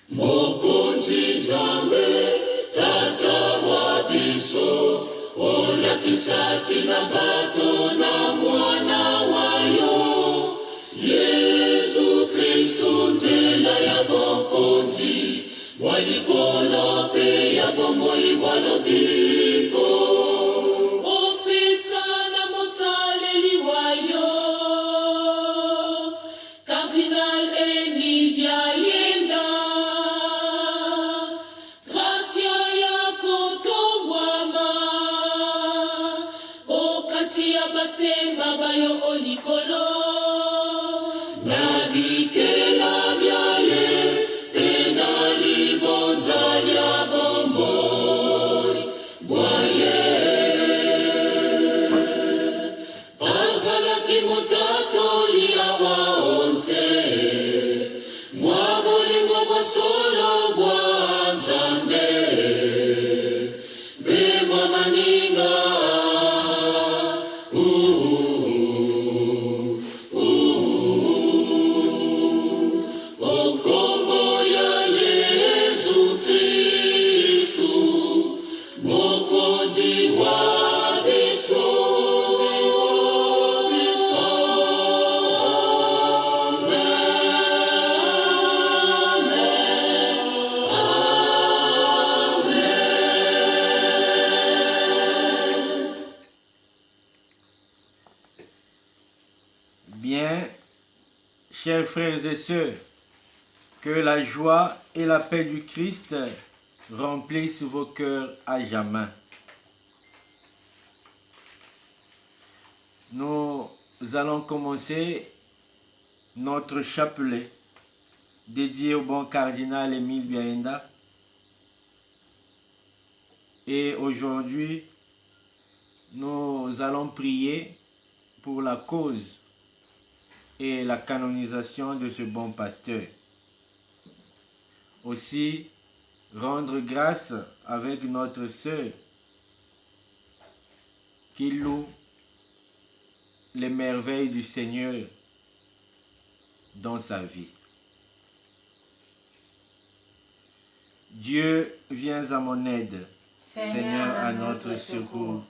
Mokonzi Nzambe, Tata wa biso, olakisaki na bato na mwana wayo. Yesu Kristu nzela ya bokonzi, mwalikolo pe ya bomoi bwa lobiko. Opesa na mosaleli wayo, Cardinal Emile Biayenda. Gracia yako tobwama, okati ya basemba bayo olikolo. Nabikela byaye, pena libonza lya bomboi, bwaye. Azalaki mutato lia waonse, mwa bolingo bwa solo bwa Nzambe, be mwa maninga. Okombo ya Yesu Kristu, mokonzi wa biso. Bien, chers frères et sœurs, que la joie et la paix du Christ remplissent vos cœurs à jamais. Nous allons commencer notre chapelet dédié au bon cardinal Emile Biayenda. Et aujourd'hui, nous allons prier pour la cause et la canonisation de ce bon pasteur. Aussi, rendre grâce avec notre sœur qui loue les merveilles du Seigneur dans sa vie. Dieu, viens à mon aide. Seigneur, à notre secours.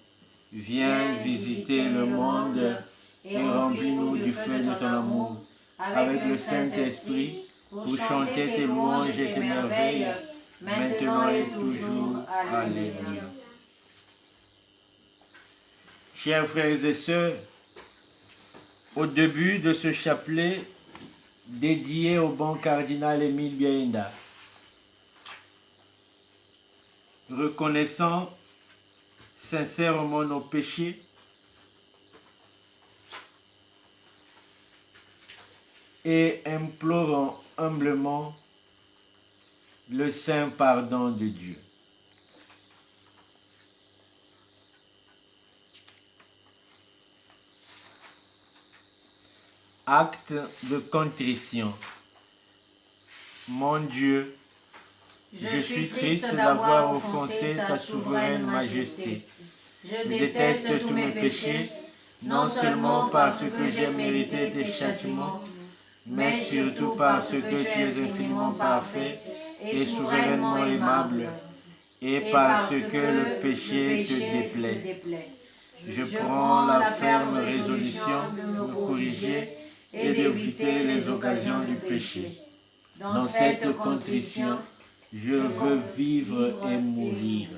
Viens visiter le monde et remplis-nous du feu de ton amour, avec le Saint-Esprit, pour chanter tes louanges et tes merveilles, maintenant et toujours. Alléluia. Chers frères et sœurs, au début de ce chapelet dédié au bon cardinal Emile Biayenda, reconnaissant sincèrement nos péchés, et implorant humblement le saint pardon de Dieu. Acte de contrition. Mon Dieu, je suis triste d'avoir offensé ta souveraine majesté. Je déteste tous mes péchés, non seulement parce que j'ai mérité tes châtiments, mais surtout parce que tu es infiniment parfait et souverainement aimable, et parce que le péché te déplaît. Je prends la ferme résolution de me corriger et d'éviter les occasions du péché. Dans cette contrition, je veux vivre et mourir.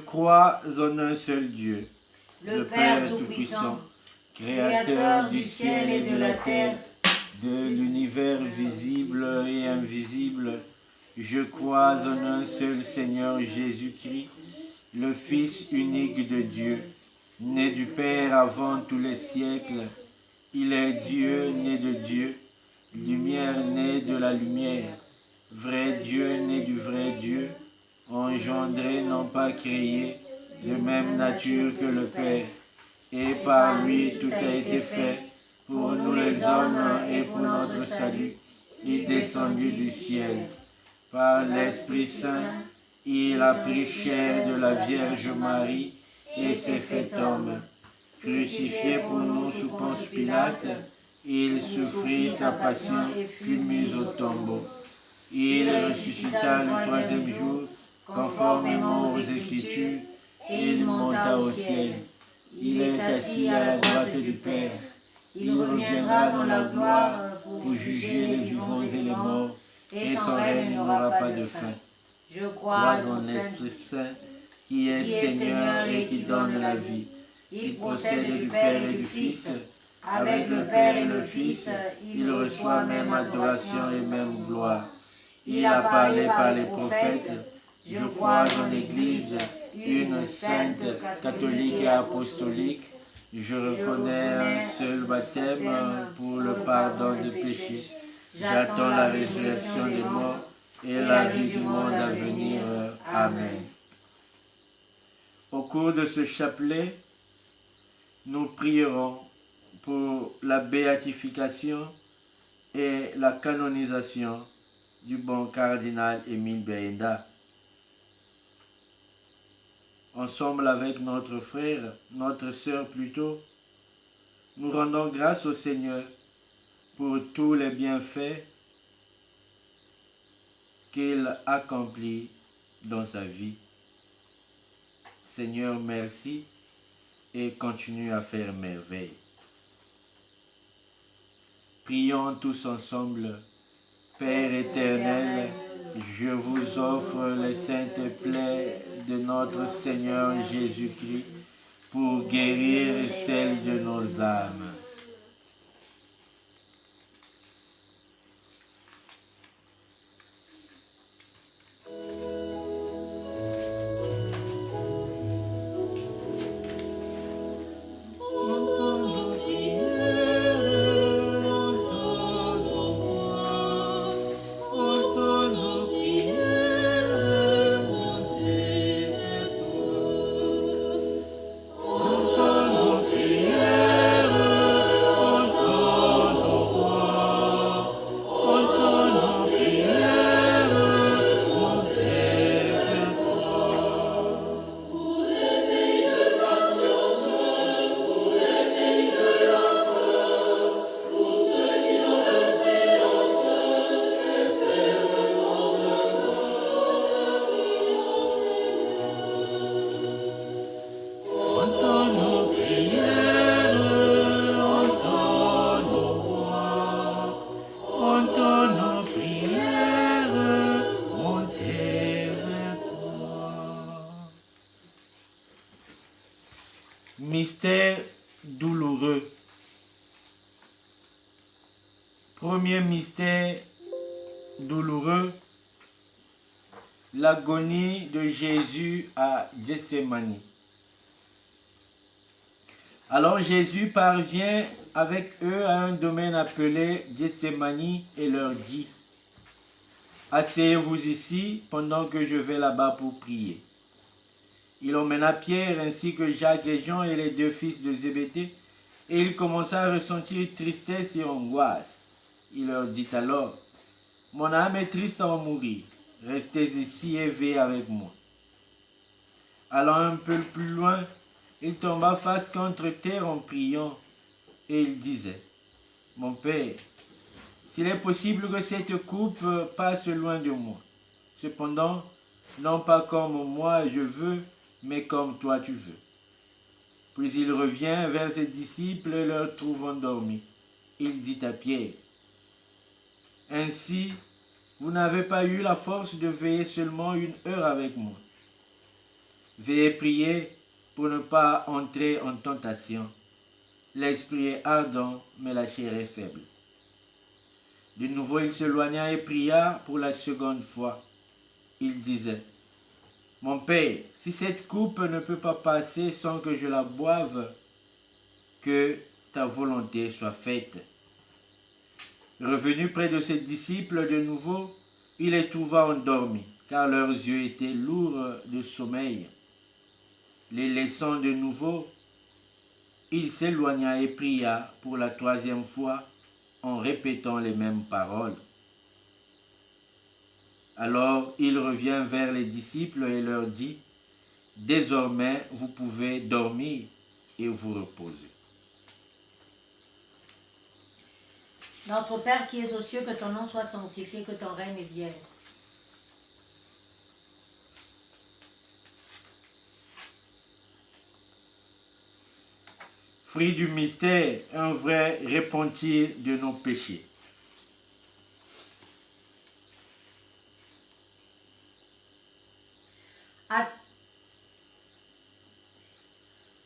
crois en un seul Dieu, le Père Tout-Puissant, Créateur du ciel et de la terre, de l'univers visible et invisible. Je crois en un seul Seigneur Jésus-Christ, le Fils unique de Dieu, né du Père avant tous les siècles. Il est Dieu né de Dieu, lumière née de la lumière, vrai Dieu né du vrai Dieu, engendré non pas créé, de même nature que le Père. Et par lui tout a été fait, pour nous les hommes et pour notre salut. Il est descendu du ciel. Par l'Esprit Saint, il a pris chair de la Vierge Marie et s'est fait homme. Crucifié pour nous sous Ponce Pilate, il souffrit sa passion et fut mis au tombeau. Il ressuscita le troisième jour, conformément aux Écritures, et il monta au ciel. Il est assis à la droite du Père. Il reviendra dans la gloire pour juger les vivants et les morts, et son règne n'aura pas de fin. Je crois en l'Esprit Saint, qui est Seigneur et qui donne la vie. Il procède du Père et du Fils. Avec le Père et le Fils, il reçoit même adoration et même gloire. Il a parlé par les prophètes. Je crois en l'Église, une sainte, catholique et apostolique. Je reconnais un seul baptême pour le pardon des péchés. J'attends la résurrection des morts et la vie du monde à venir. Amen. Au cours de ce chapelet, nous prierons pour la béatification et la canonisation du bon cardinal Émile Béenda. Ensemble avec notre frère, notre sœur plutôt, nous rendons grâce au Seigneur pour tous les bienfaits qu'il accomplit dans sa vie. Seigneur, merci et continue à faire merveille. Prions tous ensemble. Père éternel, je vous offre les saintes plaies de notre Seigneur Jésus-Christ pour guérir celles de nos âmes. Mystère douloureux. Premier mystère douloureux, l'agonie de Jésus à Gethsémani. Alors Jésus parvient avec eux à un domaine appelé Gethsémani et leur dit: asseyez-vous ici pendant que je vais là-bas pour prier. Il emmena Pierre ainsi que Jacques et Jean et les deux fils de Zébédée, et il commença à ressentir tristesse et angoisse. Il leur dit alors: mon âme est triste à en mourir, restez ici et veillez avec moi. Allant un peu plus loin, il tomba face contre terre en priant, et il disait: mon Père, s'il est possible que cette coupe passe loin de moi, cependant, non pas comme moi je veux, mais comme toi tu veux. Puis il revient vers ses disciples et leur trouve endormis. Il dit à Pierre: ainsi, vous n'avez pas eu la force de veiller seulement 1 heure avec moi. Veuillez prier pour ne pas entrer en tentation. L'esprit est ardent, mais la chair est faible. De nouveau, il s'éloigna et pria pour la seconde fois. Il disait, « Mon Père, si cette coupe ne peut pas passer sans que je la boive, que ta volonté soit faite. » Revenu près de ses disciples de nouveau, il les trouva endormis, car leurs yeux étaient lourds de sommeil. Les laissant de nouveau, il s'éloigna et pria pour la troisième fois en répétant les mêmes paroles. Alors il revient vers les disciples et leur dit, « Désormais vous pouvez dormir et vous reposer. » Notre Père qui es aux cieux, que ton nom soit sanctifié, que ton règne vienne. Fruit du mystère, un vrai repentir de nos péchés.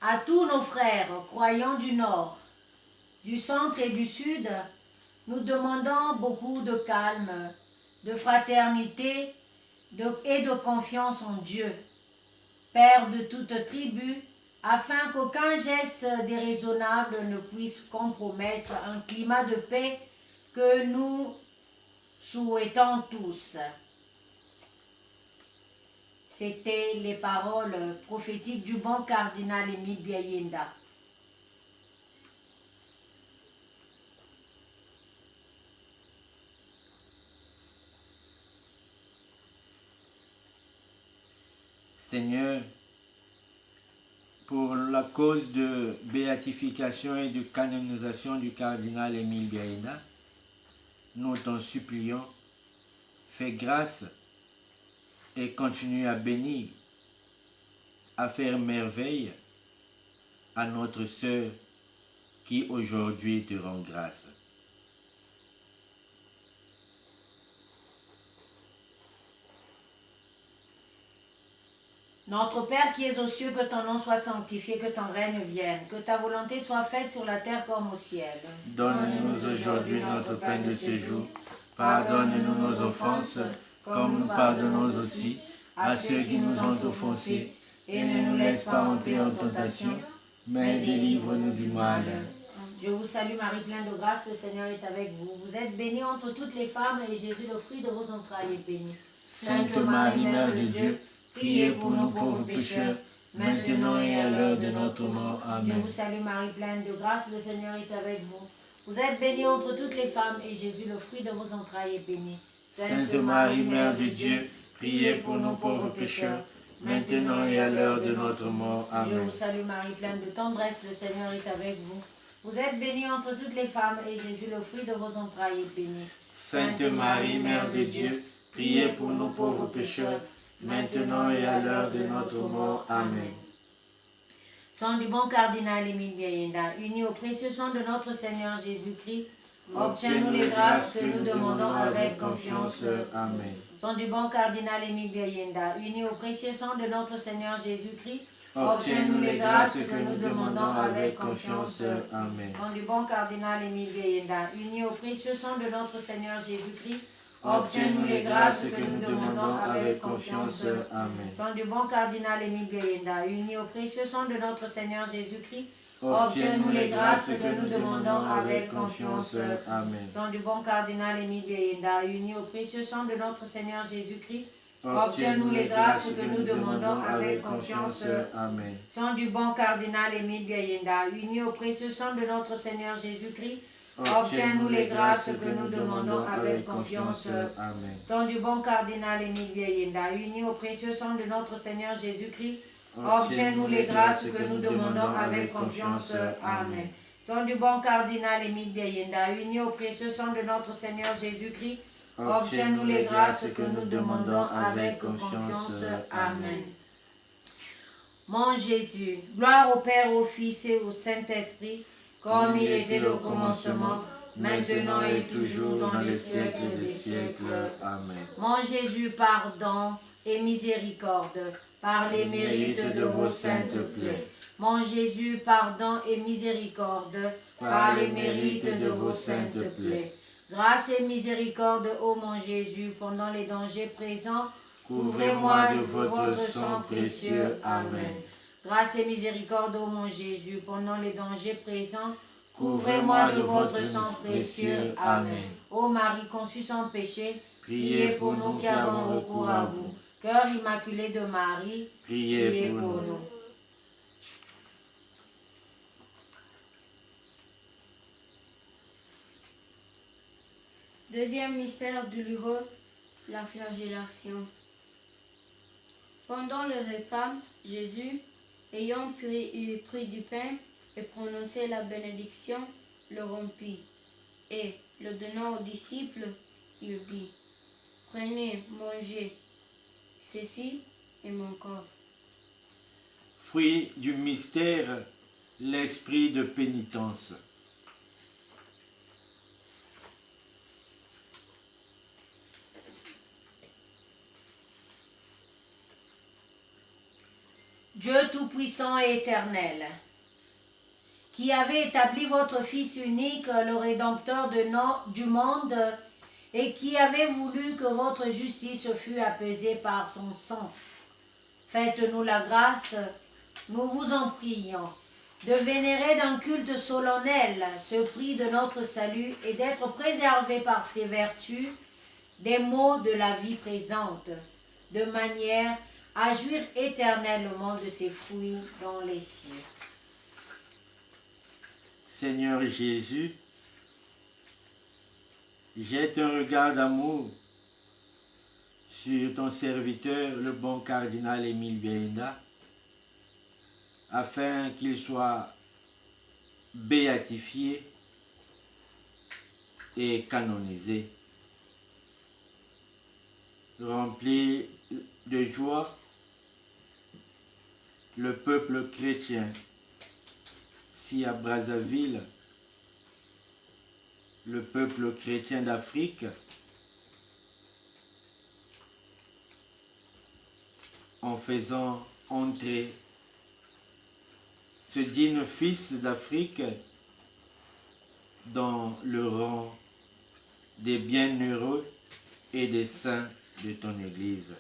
À tous nos frères croyants du Nord, du Centre et du Sud, nous demandons beaucoup de calme, de fraternité et de confiance en Dieu, Père de toute tribu, afin qu'aucun geste déraisonnable ne puisse compromettre un climat de paix que nous souhaitons tous. C'étaient les paroles prophétiques du bon cardinal Émile Biayenda. Seigneur, pour la cause de béatification et de canonisation du cardinal Émile Biayenda, nous t'en supplions, fais grâce et continue à bénir, à faire merveille à notre sœur qui aujourd'hui te rend grâce. Notre Père qui es aux cieux, que ton nom soit sanctifié, que ton règne vienne, que ta volonté soit faite sur la terre comme au ciel. Donne-nous aujourd'hui notre pain de ce jour. Pardonne-nous nos offenses, comme nous pardonnons aussi à ceux qui nous ont offensés. Et ne nous laisse pas entrer en tentation, mais délivre-nous du mal. Je vous salue Marie, pleine de grâce, le Seigneur est avec vous. Vous êtes bénie entre toutes les femmes, et Jésus, le fruit de vos entrailles, est béni. Sainte Marie, Mère de Dieu, priez pour nous pauvres pécheurs, maintenant et à l'heure de notre mort. Je Amen. vous salue Marie, pleine de grâce, le Seigneur est avec vous. Vous êtes bénie entre toutes les femmes, et Jésus, le fruit de vos entrailles, est béni. Sainte Marie, Mère de Dieu, priez pour nous pauvres pécheurs, maintenant et à l'heure de notre mort. Je Amen. vous salue Marie, pleine de tendresse, le Seigneur est avec vous. Vous êtes bénie entre toutes les femmes, et Jésus, le fruit de vos entrailles, est béni. Sainte Marie, Mère de Dieu, priez pour nous pauvres pécheurs, maintenant et à l'heure de notre mort. Amen. Sang du bon cardinal Émile Biayenda, uni au précieux sang de notre Seigneur Jésus-Christ, obtiens-nous les grâces que nous demandons avec confiance. Amen. Sang du bon cardinal Émile Biayenda, uni au précieux sang de notre Seigneur Jésus-Christ, Obtiens-nous les grâces que nous demandons avec confiance. Amen. Sang du bon cardinal Émile Biayenda, uni au précieux sang de notre Seigneur Jésus-Christ, Obtiens-nous les grâces que nous demandons avec confiance. Amen. Sang du bon cardinal Émile Biayenda, uni au précieux sang de notre Seigneur Jésus-Christ, Obtiens-nous les grâces que nous demandons avec confiance. Amen. Sang du bon cardinal Émile Biayenda, uni au précieux sang de notre Seigneur Jésus-Christ, Obtiens-nous les grâces que nous demandons avec confiance. Amen. Sang du bon cardinal Émile Biayenda, uni au précieux sang de notre Seigneur Jésus-Christ, obtiens-nous les grâces que nous demandons avec confiance. Amen. Sang du bon cardinal Émile Biayenda, uni au précieux sang de notre Seigneur Jésus-Christ, obtiens-nous les grâces que nous demandons avec confiance. Amen. Sang du bon cardinal Émile Biayenda, uni au précieux sang de notre Seigneur Jésus-Christ, obtiens-nous les grâces que nous demandons avec confiance. Amen. Mon Jésus, gloire au Père, au Fils et au Saint-Esprit, comme il était au commencement, maintenant et toujours dans les siècles des siècles. Amen. Mon Jésus, pardon, et miséricorde, par les mérites de vos saintes plaies. Mon Jésus, pardon et miséricorde, par les mérites de vos saintes plaies. Grâce et miséricorde, ô mon Jésus, pendant les dangers présents, couvrez-moi de votre sang précieux. Amen. Grâce et miséricorde, ô mon Jésus, pendant les dangers présents, couvrez-moi de votre sang précieux. Amen. Ô Marie conçue sans péché, priez pour nous qui avons recours à vous. Cœur immaculé de Marie, priez pour nous. Deuxième mystère douloureux, la flagellation. Pendant le repas, Jésus, ayant pris du pain et prononcé la bénédiction, le rompit, et, le donnant aux disciples, il dit, « Prenez, mangez, ceci est mon corps. » Fruit du mystère, l'esprit de pénitence. Dieu Tout-Puissant et Éternel, qui avez établi votre Fils unique, le Rédempteur du monde, et qui avez voulu que votre justice fût apaisée par son sang, faites-nous la grâce, nous vous en prions, de vénérer d'un culte solennel ce prix de notre salut et d'être préservés par ses vertus des maux de la vie présente, de manière à jouir éternellement de ses fruits dans les cieux. Seigneur Jésus, jette un regard d'amour sur ton serviteur, le bon cardinal Émile Biaïnda, afin qu'il soit béatifié et canonisé. Rempli de joie, le peuple chrétien, si à Brazzaville, le peuple chrétien d'Afrique, en faisant entrer ce digne fils d'Afrique dans le rang des bienheureux et des saints de ton Église.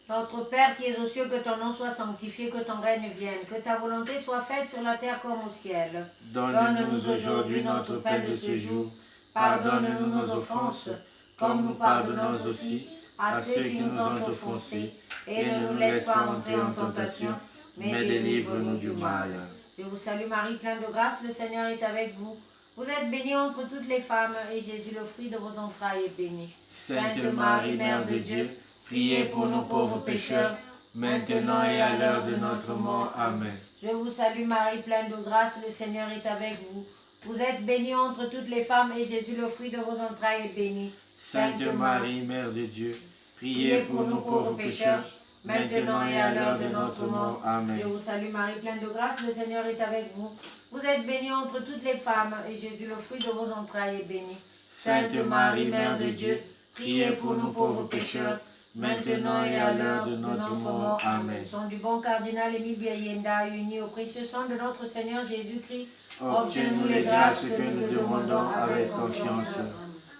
Notre Père qui es aux cieux, que ton nom soit sanctifié, que ton règne vienne, que ta volonté soit faite sur la terre comme au ciel. Donne-nous aujourd'hui notre pain de ce jour. Pardonne-nous nos offenses, comme nous pardonnons aussi à ceux qui nous ont offensés. Et ne nous laisse pas entrer en tentation, mais délivre-nous du mal. Je vous salue Marie, pleine de grâce, le Seigneur est avec vous. Vous êtes bénie entre toutes les femmes, et Jésus, le fruit de vos entrailles, est béni. Sainte Marie, Mère de Dieu, priez pour nous pauvres pécheurs, maintenant et à l'heure de notre mort. Amen. Je vous salue Marie, pleine de grâce, le Seigneur est avec vous. Vous êtes bénie entre toutes les femmes, et Jésus, le fruit de vos entrailles, est béni. Sainte Marie, Mère de Dieu, priez pour nous pauvres pécheurs, maintenant et à l'heure de notre mort. Amen. Je vous salue Marie, pleine de grâce, le Seigneur est avec vous. Vous êtes bénie entre toutes les femmes, et Jésus, le fruit de vos entrailles, est béni. Sainte Marie, Mère de Dieu, priez pour nous pauvres pécheurs, maintenant et à l'heure de notre mort. Amen. Sang du bon cardinal Émile Biaïnda, uni au précieux sang de notre Seigneur Jésus-Christ, obtiens-nous les grâces que nous demandons avec confiance.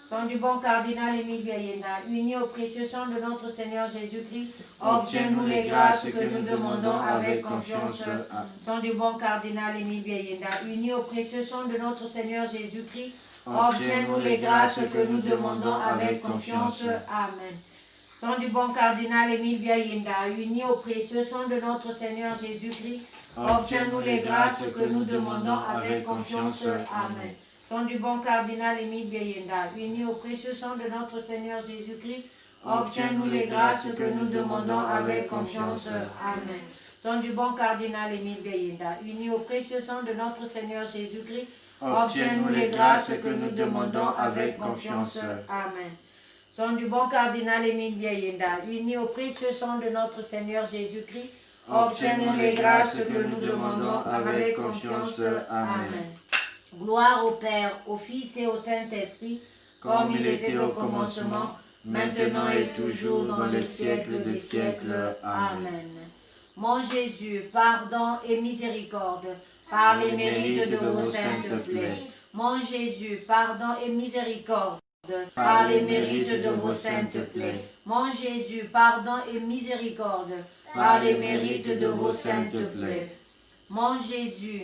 Sang du bon cardinal Émile Biaïnda, uni au précieux sang de notre Seigneur Jésus-Christ, obtiens-nous les grâces que nous demandons avec confiance. Sang du bon cardinal Émile Biaïnda, uni au précieux sang de notre Seigneur Jésus-Christ, obtiens-nous les grâces que nous demandons avec confiance. Amen. Sang du bon cardinal Émile Biaïnda, uni au précieux sang de notre Seigneur Jésus-Christ, obtiens-nous les grâces que nous demandons avec confiance. Amen. Sang du bon cardinal Émile Biaïnda, uni au précieux sang de notre Seigneur Jésus-Christ, obtiens-nous les grâces que nous demandons avec confiance. Amen. Sang du bon cardinal Émile Biaïnda, uni au précieux sang de notre Seigneur Jésus-Christ, obtiens-nous les grâces que nous demandons avec confiance. Amen. Sang du bon cardinal Émile Biaïnda, uni au précieux sang de notre Seigneur Jésus-Christ, obtiens-nous les grâces que nous demandons avec confiance. Amen. Gloire au Père, au Fils et au Saint-Esprit, comme il était au commencement, maintenant et toujours dans les siècles des siècles. Amen. Mon Jésus, pardon et miséricorde, par les mérites de vos saintes plaies. Mon Jésus, pardon et miséricorde, par les mérites de vos saintes plaies. Mon Jésus, pardon et miséricorde, par les mérites de vos saintes plaies. Mon Jésus,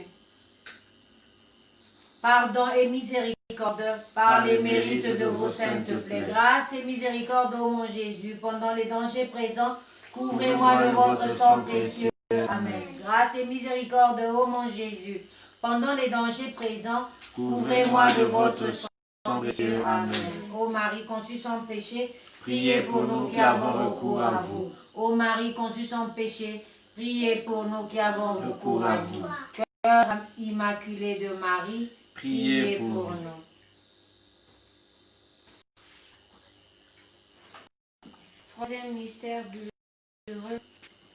pardon et miséricorde, par les mérites de vos saintes plaies. Grâce et miséricorde, ô mon Jésus, pendant les dangers présents, couvrez-moi de votre sang précieux. Amen. Grâce et miséricorde, ô mon Jésus, pendant les dangers présents, couvrez-moi de votre sang précieux. Amen. Ô Marie conçue sans péché, priez pour nous qui avons recours à vous. Ô Marie conçue sans péché, priez pour nous qui avons recours à vous. Cœur immaculé de Marie, priez pour nous. Troisième mystère douloureux,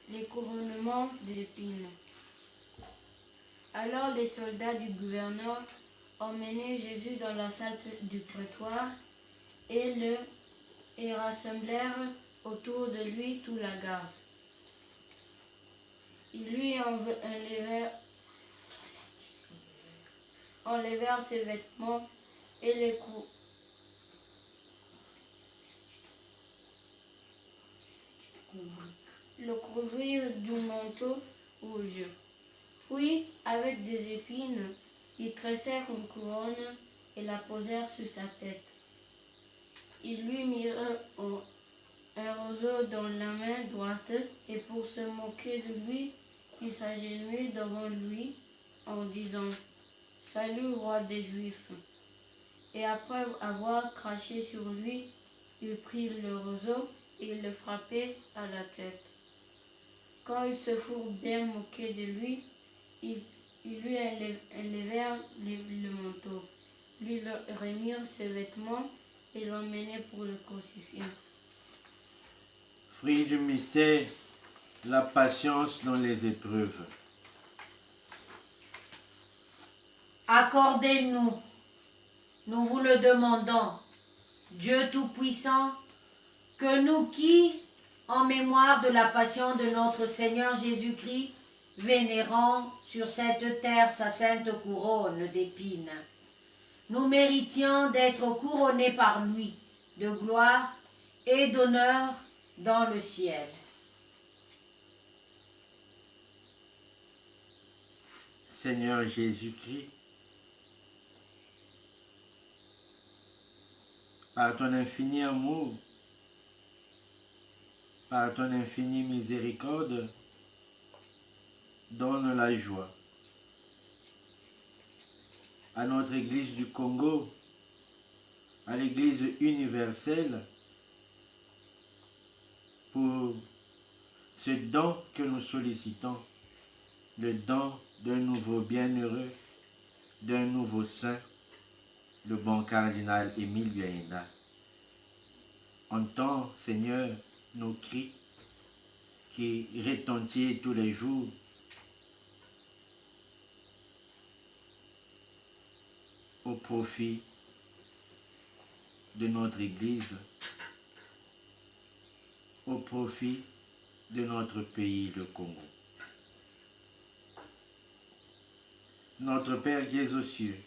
les couronnements des épines. Alors les soldats du gouverneur emmenaient Jésus dans la salle du prétoire et rassemblèrent autour de lui toute la garde. Ils lui enlevèrent ses vêtements et le couvrirent d'un manteau rouge. Puis, avec des épines, ils tressèrent une couronne et la posèrent sur sa tête. Ils lui mirent un roseau dans la main droite et pour se moquer de lui, ils s'agenouillaient devant lui en disant « Salut, roi des Juifs !» Et après avoir craché sur lui, ils prirent le roseau et le frappaient à la tête. Quand ils se furent bien moqués de lui, ils lui enlevèrent le manteau, lui remirent ses vêtements et l'emmenèrent pour le crucifier. Fruit du mystère, la patience dans les épreuves. Accordez-nous, nous vous le demandons, Dieu Tout-Puissant, que nous qui, en mémoire de la passion de notre Seigneur Jésus-Christ, vénérons sur cette terre sa sainte couronne d'épines, nous méritions d'être couronnés par lui de gloire et d'honneur dans le ciel. Seigneur Jésus-Christ, par ton infini amour, par ton infinie miséricorde, donne la joie à notre Église du Congo, à l'Église universelle, pour ce don que nous sollicitons, le don d'un nouveau bienheureux, d'un nouveau saint, le bon cardinal Émile Biayenda. Entends, Seigneur, nos cris qui retentissent tous les jours au profit de notre Église, au profit de notre pays, le Congo. Notre Père qui es aux cieux,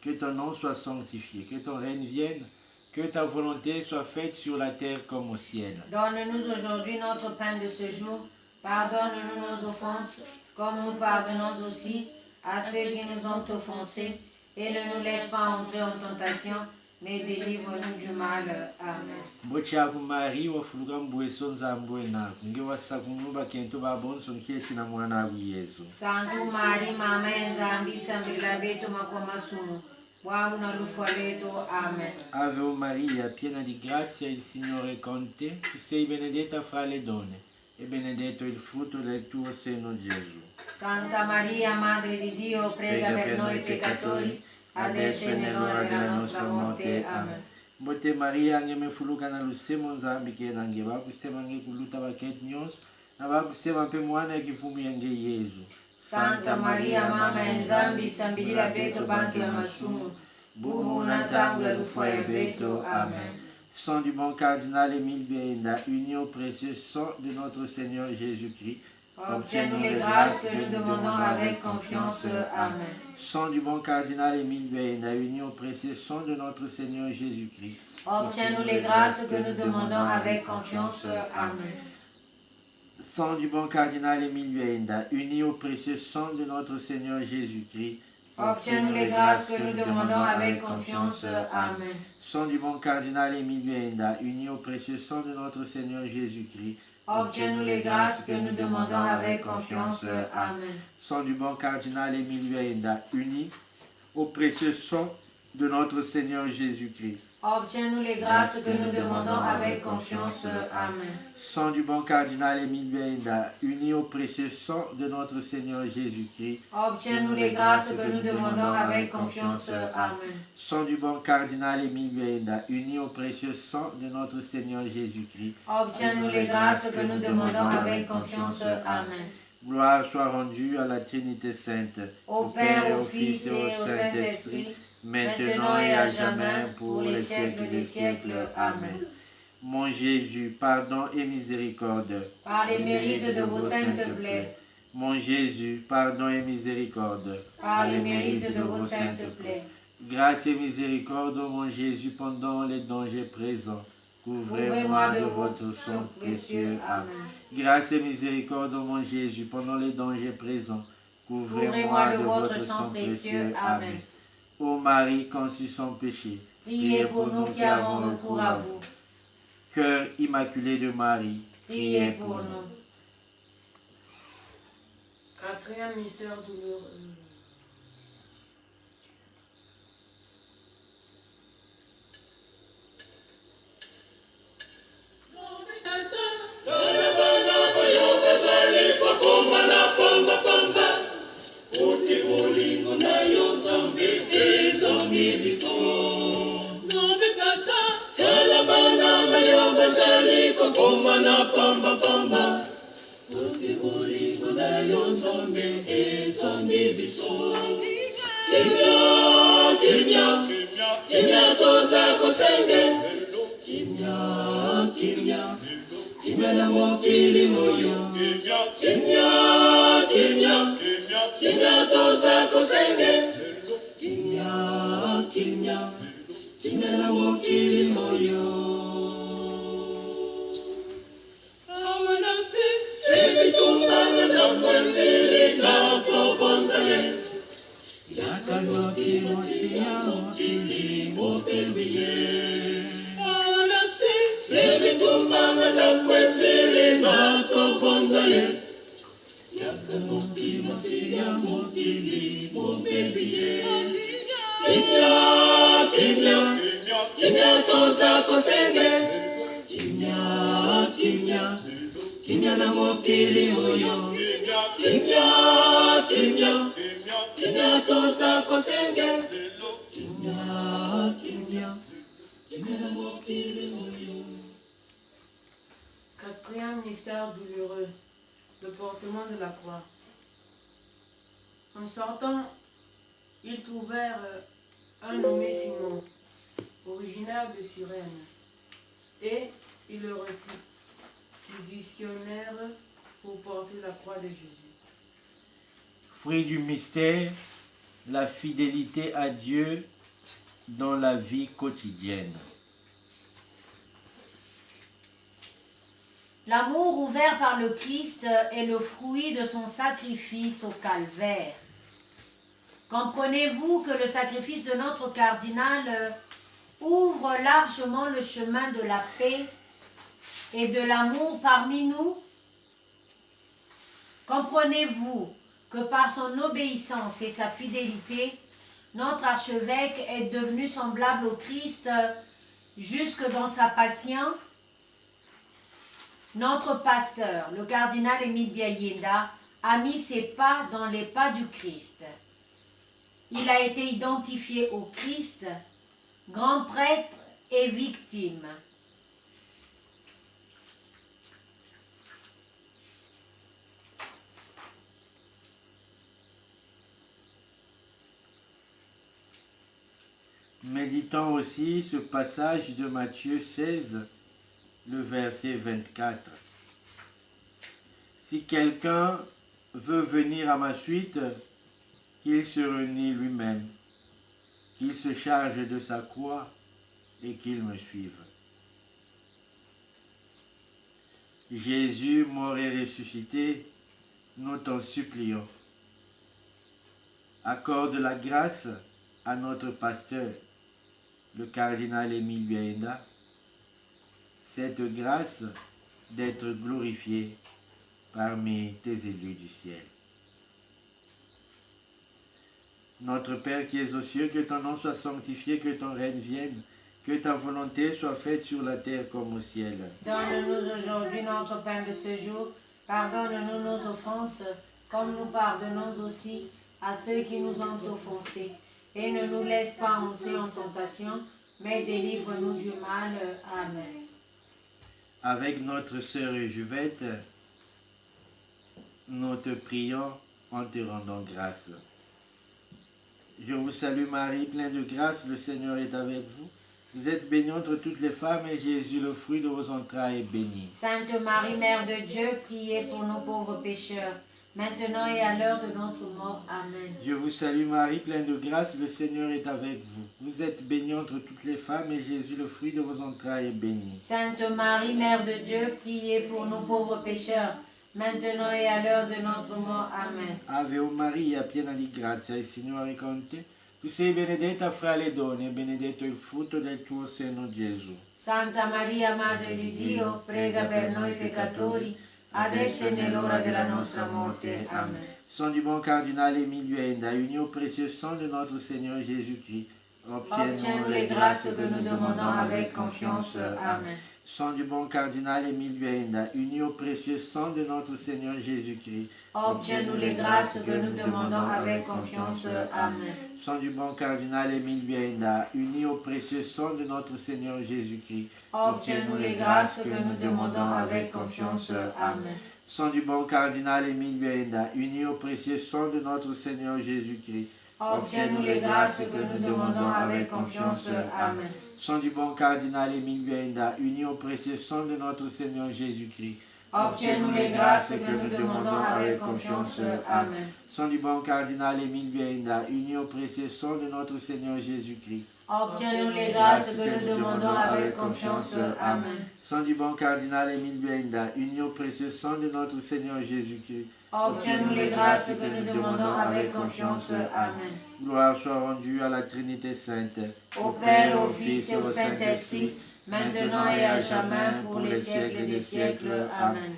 que ton nom soit sanctifié, que ton règne vienne, que ta volonté soit faite sur la terre comme au ciel. Donne-nous aujourd'hui notre pain de ce jour. Pardonne-nous nos offenses, comme nous pardonnons aussi à ceux qui nous ont offensés. Et ne nous laisse pas entrer en tentation, mais délivre-nous du mal. Amen. Bochaku Marie wafuluka mbweso nzambwe naku ngewasa kumumba kento babonso nkieti na mwana wa Yesu. Santo Maria, Mama Nzambi, sambila betu makwamasumu. Bwamu na lufa letu. Amen. Ave Maria, piena di grazia, il Signore è con te. Tu sei benedetta fra le donne, e benedetto il frutto del tuo seno, Gesù. Santa Maria, Madre di Dio, prega per noi peccatori, adesso e nell'ora della nostra morte. Amen. Mbote Maria ngeme fuluka na lusemo nzambi kena nge bakusema nge kuluta baket nyonso na bakusema mpe mwana kifumu yange Yesu. Santa Maria, Mama Nzambi, sambilila betu bantu ya masumu, bumu na tangu ya lufu ya betu. Amen. Sang du bon cardinal Émile Bienda, uni au précieux sang de notre Seigneur Jésus-Christ, obtiens-nous les grâces que nous demandons avec confiance. Amen. Sang du bon cardinal Émile Bienda, uni au précieux sang de notre Seigneur Jésus-Christ, Obtiens-nous les grâces que nous demandons avec confiance. Amen. Sang du bon cardinal Émile Bienda, uni au précieux sang de notre Seigneur Jésus-Christ, Obtiens-nous les grâces que nous demandons avec confiance. Amen. Sang du bon cardinal Émile Bienda, uni au précieux sang de notre Seigneur Jésus-Christ, Obtiens-nous les grâces que nous demandons avec confiance. Amen. Sang du bon cardinal Émile Bienda, uni au précieux sang de notre Seigneur Jésus-Christ. Obtiens-nous les grâces que nous demandons avec confiance. Amen. Sang du bon cardinal Émile Bienda, uni au précieux sang de notre Seigneur Jésus-Christ. Obtiens-nous les grâces que nous demandons avec confiance. Amen. Sang du bon cardinal Émile Bienda, uni au précieux sang de notre Seigneur Jésus-Christ. Obtiens-nous les grâces que nous demandons avec confiance. Amen. Gloire soit rendue à la Trinité Sainte, Au Père, au Fils et au Saint-Esprit, maintenant et à jamais, pour les siècles des siècles. Amen. Mon Jésus, pardon et miséricorde. Par les mérites de vos saintes plaies. Mon Jésus, pardon et miséricorde. Par les mérites de vos saintes plaies. Grâce et miséricorde, ô mon Jésus, pendant les dangers présents. Couvrez-moi de votre sang précieux. Amen. Grâce et miséricorde, ô mon Jésus, pendant les dangers présents. Couvrez-moi de votre sang précieux. Amen. Ô Marie conçue sans péché, Priez pour nous qui avons recours à vous. Cœur immaculé de Marie, Priez pour nous. Quatrième mystère douloureux. Quatrième mystère douloureux, le portement de la croix. En sortant, ils trouvèrent un nommé Simon, originaire de Cyrène, et ils le réquisitionnèrent pour porter la croix de Jésus. Fruit du mystère, la fidélité à Dieu dans la vie quotidienne. L'amour ouvert par le Christ est le fruit de son sacrifice au calvaire. Comprenez-vous que le sacrifice de notre cardinal ouvre largement le chemin de la paix et de l'amour parmi nous? Comprenez-vous que par son obéissance et sa fidélité, notre archevêque est devenu semblable au Christ jusque dans sa passion? Notre pasteur, le cardinal Émile Bienda, a mis ses pas dans les pas du Christ. Il a été identifié au Christ, grand prêtre et victime. Méditons aussi ce passage de Matthieu 16, le verset 24. Si quelqu'un veut venir à ma suite, qu'il se renie lui-même, qu'il se charge de sa croix et qu'il me suive. Jésus, mort et ressuscité, nous t'en supplions. Accorde la grâce à notre pasteur, le cardinal Émile Biaenda, cette grâce d'être glorifié parmi tes élus du ciel. Notre Père qui es aux cieux, que ton nom soit sanctifié, que ton règne vienne, que ta volonté soit faite sur la terre comme au ciel. Donne-nous aujourd'hui notre pain de ce jour. Pardonne-nous nos offenses, comme nous pardonnons aussi à ceux qui nous ont offensés. Et ne nous laisse pas entrer en tentation, mais délivre-nous du mal. Amen. Avec notre sœur Juvette, nous te prions en te rendant grâce. Je vous salue Marie, pleine de grâce, le Seigneur est avec vous. Vous êtes bénie entre toutes les femmes et Jésus, le fruit de vos entrailles, est béni. Sainte Marie, Mère de Dieu, priez pour nos pauvres pécheurs, maintenant et à l'heure de notre mort. Amen. Je vous salue Marie, pleine de grâce, le Seigneur est avec vous. Vous êtes bénie entre toutes les femmes et Jésus, le fruit de vos entrailles, est béni. Sainte Marie, Mère de Dieu, priez pour nos pauvres pécheurs, maintenant et à l'heure de notre mort. Amen. Ave Maria, piena di grazia, il Signore è con te. Tu sei benedetta fra le donne e benedetto il frutto del tuo seno, Gesù. Santa Maria, Madre di Dio, prega per noi peccatori, adesso e nell'ora della nostra morte. Amen. Sang du bon cardinal Émile Biaenda, uni au précieux sang de notre Seigneur Jésus-Christ, Obtiens-nous les grâces que nous demandons avec confiance. Amen. Sang du bon cardinal Émile Biaenda, uni au précieux sang de notre Seigneur Jésus-Christ, Obtiens-nous les grâces que nous demandons avec confiance. Amen. Sang du bon cardinal Émile Biaenda, uni au précieux sang de notre Seigneur Jésus-Christ, Obtiens-nous les grâces que nous demandons avec confiance. Amen. Sang du bon cardinal Émile Biaenda, uni au précieux sang de notre Seigneur Jésus-Christ, Obtiens-nous les grâces que nous demandons avec confiance. Amen. Sang du bon cardinal Émile Biaenda, uni au précieux sang de notre Seigneur Jésus-Christ, Obtiens-nous les grâces que nous demandons avec confiance. Amen. Sang du bon cardinal Émile Biaenda, uni au précieux sang de notre Seigneur Jésus-Christ, Obtiens-nous les grâces que nous demandons avec confiance. Amen. Sang du bon cardinal Émile Biaenda, uni au précieux sang de notre Seigneur Jésus-Christ, Obtiens-nous les grâces que nous demandons avec confiance. Amen. gloire soit rendue à la Trinité Sainte, Au Père, au Fils et au Saint-Esprit, maintenant et à jamais, pour les siècles des siècles. Amen.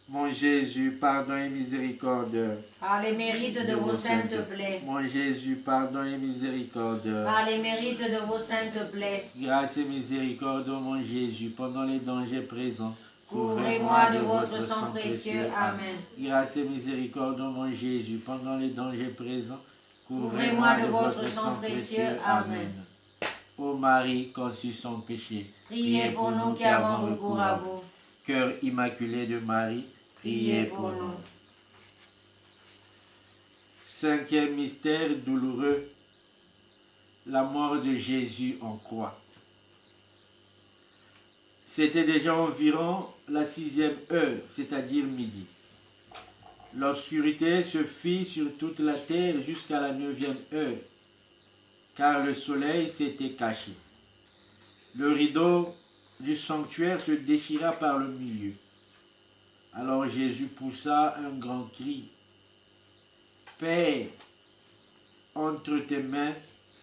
Mon Jésus, pardon et miséricorde. Par les mérites de vos saintes plaies, Mon Jésus, pardon et miséricorde. par les mérites de vos saintes plaies, Grâce et miséricorde, ô mon Jésus, pendant les dangers présents. couvrez-moi de votre sang précieux. Amen. Grâce et miséricorde, ô mon Jésus, pendant les dangers présents. Couvrez-moi de votre sang précieux. Amen. Ô Marie, conçue sans péché, Priez pour nous qui avons recours à vous. Cœur immaculé de Marie, Priez pour nous. Cinquième mystère douloureux, la mort de Jésus en croix. C'était déjà environ la 6e heure, c'est-à-dire midi. L'obscurité se fit sur toute la terre jusqu'à la 9e heure, car le soleil s'était caché. Le rideau du sanctuaire se déchira par le milieu. Alors Jésus poussa un grand cri. « Père, entre tes mains,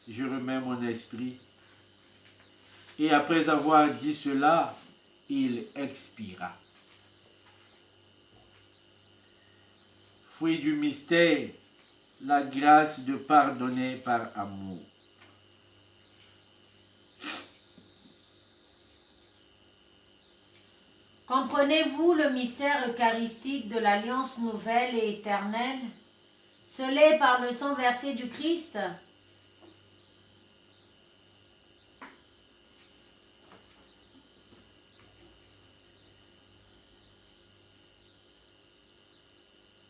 je remets mon esprit. » Et après avoir dit cela, il expira. Fruit du mystère, la grâce de pardonner par amour. Comprenez-vous le mystère eucharistique de l'alliance nouvelle et éternelle, scellée par le sang versé du Christ?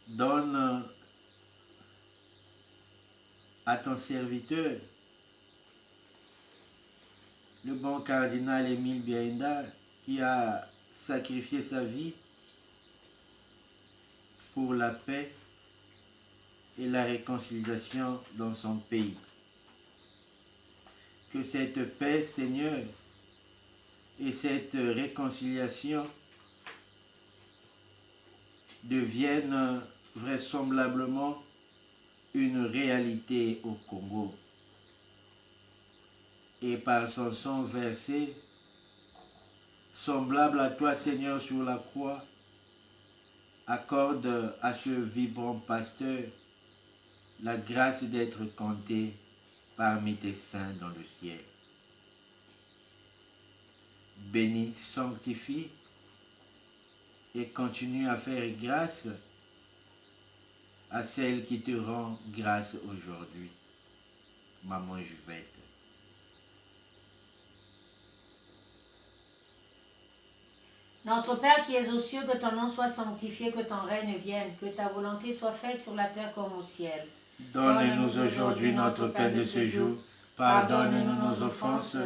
Donne à ton serviteur le bon cardinal Émile Biaïnda, qui a sacrifié sa vie pour la paix et la réconciliation dans son pays. Que cette paix, Seigneur, et cette réconciliation deviennent vraisemblablement une réalité au Congo. Et par son sang versé, semblable à toi, Seigneur, sur la croix, accorde à ce vibrant pasteur la grâce d'être compté parmi tes saints dans le ciel. Bénis, sanctifie et continue à faire grâce à celle qui te rend grâce aujourd'hui, Maman Juvette. Notre Père qui es aux cieux, que ton nom soit sanctifié, que ton règne vienne, que ta volonté soit faite sur la terre comme au ciel. Donne-nous aujourd'hui notre pain de ce jour. Pardonne-nous nos offenses,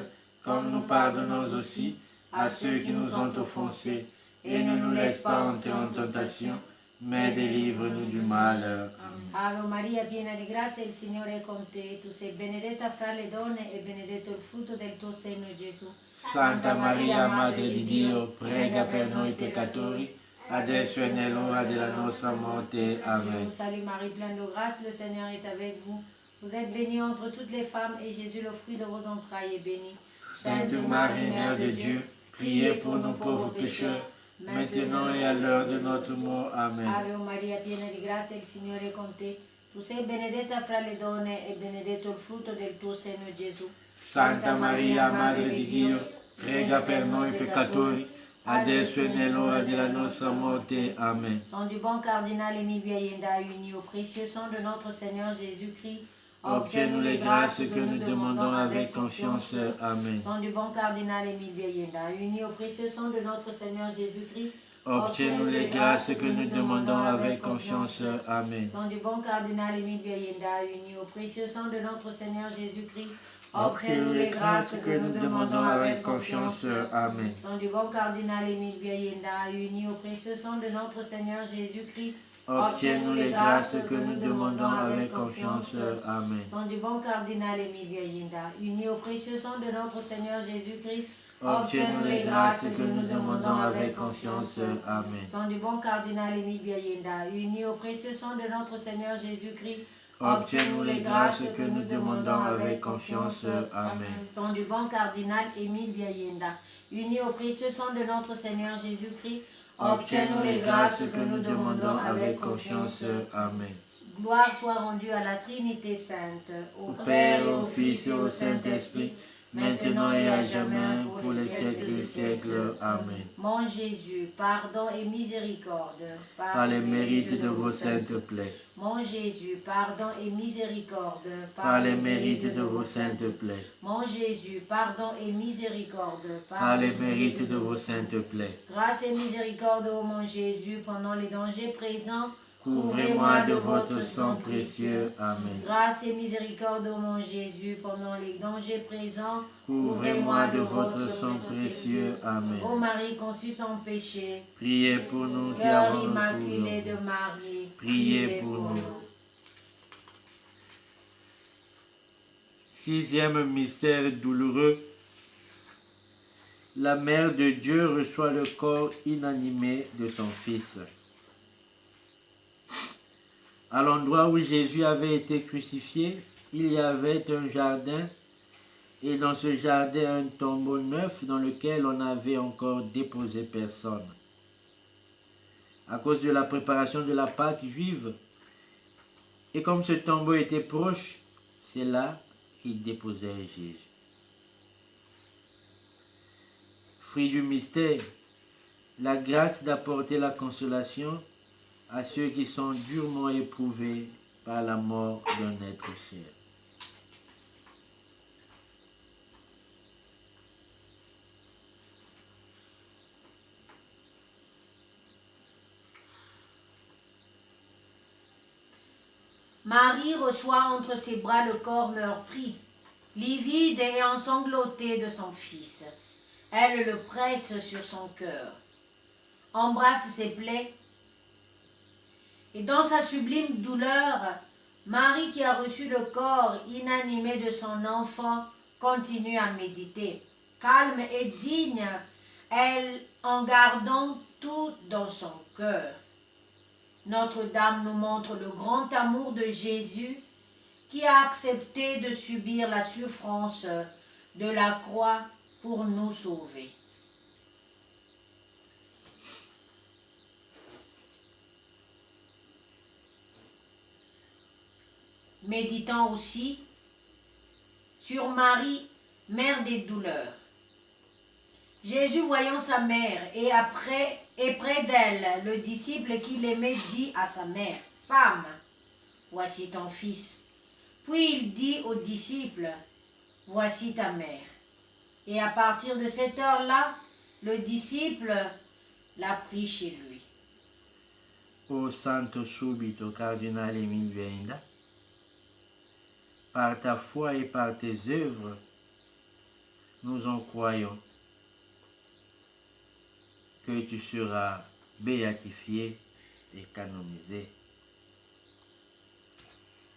comme nous pardonnons aussi à ceux qui nous ont offensés. Et ne nous laisse pas entrer en tentation, mais délivre-nous du mal. Amen. Ave Maria, piena di grazia, il Signore è con te. Tu sei benedetta fra le donne e benedetto il frutto del tuo seno, Gesù. Santa Maria, Madre di Dio, prega per noi peccatori, adesso e nell'ora della nostra morte. Je Amen. vous salue Marie, pleine de grâce, le Seigneur est avec vous. Vous êtes bénie entre toutes les femmes et Jésus, le fruit de vos entrailles, est béni. Sainte Marie, Mère de Dieu, priez pour nous pauvres pécheurs, maintenant et à l'heure de notre mort. Amen. Ave Maria, piena di grazia, il Signore è con te. Tu sei benedetta fra le donne e benedetto il frutto del tuo seno, Gesù. Santa Maria, Madre di Dio, prega per noi peccatori, adesso e nell'ora della nostra morte. Amen. Sang du bon cardinal Émile Biaïnda, uni au précieux sang de notre Seigneur Jésus-Christ, Obtiens-nous les grâces que nous demandons avec confiance. Amen. Sang du bon cardinal Émile Biaïnda, uni au précieux sang de notre Seigneur Jésus-Christ, Obtiens-nous les grâces que nous demandons avec confiance. Amen. sang du bon cardinal Émile Biaïnda, uni au précieux sang de notre Seigneur Jésus-Christ, Obtiens-nous les grâces que nous demandons avec confiance. Amen. Sang du bon cardinal Émile Biaïnda, uni au précieux sang de notre Seigneur Jésus-Christ, Obtiens-nous les grâces que nous demandons avec confiance. Amen. sang du bon cardinal Émile Biaïnda, uni au précieux sang de notre Seigneur Jésus-Christ, Obtiens-nous les grâces que nous demandons avec confiance. Amen. sang du bon cardinal Émile Biaïnda, uni au précieux sang de notre Seigneur Jésus-Christ, Obtiens-nous les grâces que nous demandons avec confiance. Amen. sang du bon cardinal Émile Biaïnda, uni au précieux sang de notre Seigneur Jésus-Christ, Obtiens-nous les grâces que nous demandons avec confiance. Amen. Gloire soit rendue à la Trinité Sainte, Au Père, au Fils et au Saint-Esprit, maintenant et à jamais, pour les siècles des siècles. Amen. Mon Jésus, pardon et miséricorde, Par les mérites de vos saintes plaies, Mon Jésus, pardon et miséricorde, par les mérites de vos saintes plaies, Mon Jésus, pardon et miséricorde, par les mérites de vos saintes plaies, grâce et miséricorde, ô mon Jésus, pendant les dangers présents, couvrez-moi de votre sang précieux. Amen. Grâce et miséricorde, ô mon Jésus, pendant les dangers présents, Couvrez-moi de votre sang précieux. Amen. ô Marie conçue sans péché, Priez pour nous qui cœur avons immaculé recours. de Marie, Priez pour nous. Sixième mystère douloureux. La Mère de Dieu reçoit le corps inanimé de son Fils. À l'endroit où Jésus avait été crucifié, il y avait un jardin, et dans ce jardin un tombeau neuf dans lequel on n'avait encore déposé personne. À cause de la préparation de la Pâque juive, et comme ce tombeau était proche, c'est là qu'il déposait Jésus. Fruit du mystère, la grâce d'apporter la consolation à ceux qui sont durement éprouvés par la mort d'un être cher. Marie reçoit entre ses bras le corps meurtri livide et ensanglotée de son fils. Elle le presse sur son cœur, embrasse ses plaies, et dans sa sublime douleur, Marie, qui a reçu le corps inanimé de son enfant, continue à méditer, calme et digne, elle en gardant tout dans son cœur. Notre-Dame nous montre le grand amour de Jésus qui a accepté de subir la souffrance de la croix pour nous sauver. Méditons aussi sur Marie, mère des douleurs. Jésus, voyant sa mère et près d'elle le disciple qu'il aimait, dit à sa mère, « Femme, voici ton fils. » Puis il dit au disciple, « Voici ta mère. » Et à partir de cette heure-là, le disciple l'a pris chez lui. O Santo subito Cardinale Emile Vienda, par ta foi et par tes œuvres, nous en croyons que tu seras béatifié et canonisé.